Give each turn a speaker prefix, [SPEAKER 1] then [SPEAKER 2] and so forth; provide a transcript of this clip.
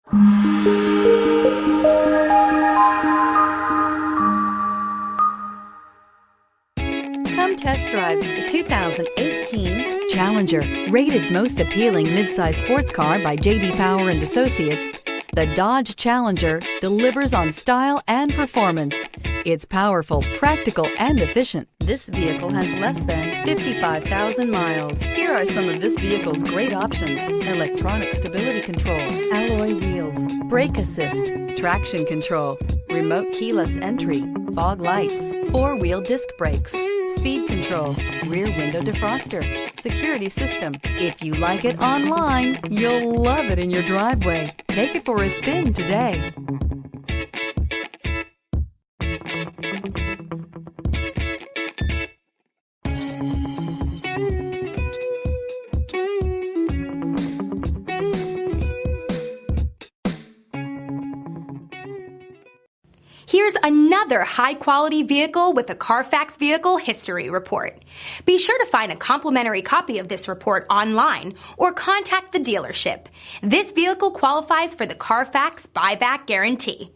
[SPEAKER 1] Come test drive the 2018 Challenger. Rated most appealing midsize sports car by J.D. Power and Associates, the Dodge Challenger delivers on style and performance. It's powerful, practical, and efficient. This vehicle has less than 55,000 miles. Here are some of this vehicle's great options: electronic stability control, alloy wheels, brake assist, traction control, remote keyless entry, fog lights, four-wheel disc brakes, speed control, rear window defroster, security system. If you like it online, you'll love it in your driveway. Take it for a spin today.
[SPEAKER 2] Here's another high-quality vehicle with a Carfax Vehicle History Report. Be sure to find a complimentary copy of this report online or contact the dealership. This vehicle qualifies for the Carfax Buyback Guarantee.